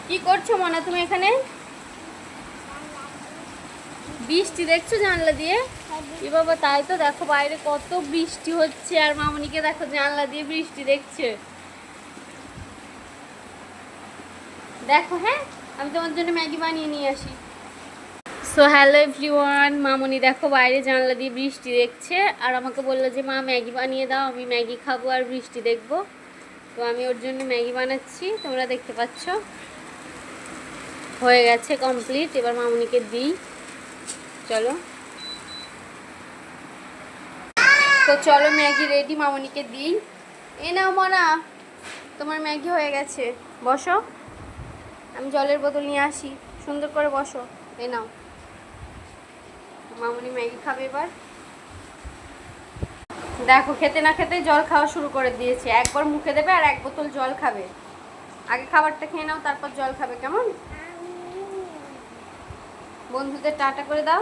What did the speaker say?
কি করছো মনা তুমি এখানে? বৃষ্টি দেখছো জানলা দিয়ে? এ বাবা, তাই তো, দেখো বাইরে কত বৃষ্টি হচ্ছে আর মামনিকে দেখো জানলা দিয়ে বৃষ্টি দেখছে। দেখো, হ্যাঁ আমি তোমার জন্য ম্যাগি বানিয়ে নিয়ে আসি। সো হ্যালো এভরিওয়ান, মামনি দেখো বাইরে জানলা দিয়ে বৃষ্টি দেখছে আর আমাকে বললো যে মা ম্যাগি বানিয়ে দাও, আমি ম্যাগি খাবো আর বৃষ্টি দেখবো। তো আমি ওর জন্য ম্যাগি বানাচ্ছি, তোমরা দেখতে পাচ্ছ। হয়ে গেছে কমপ্লিট, এবার মামনিকে দিই। চলো, তো চলো ম্যাগি রেডি, মামনিকে দিই। এ নাও মনা, তোমার ম্যাগি হয়ে গেছে, বসো। আমি জলের বোতল নিয়ে আসি, সুন্দর করে বসো। এ নাও, মামনি ম্যাগি খাবে এবার। দেখো খেতে না খেতে জল খাওয়া শুরু করে দিয়েছে, একবার মুখে দেবে আর এক বোতল জল খাবে। আগে খাবারটা খেয়ে নাও, তারপর জল খাবে, কেমন? বন্ধুদের টাটা করে দাও।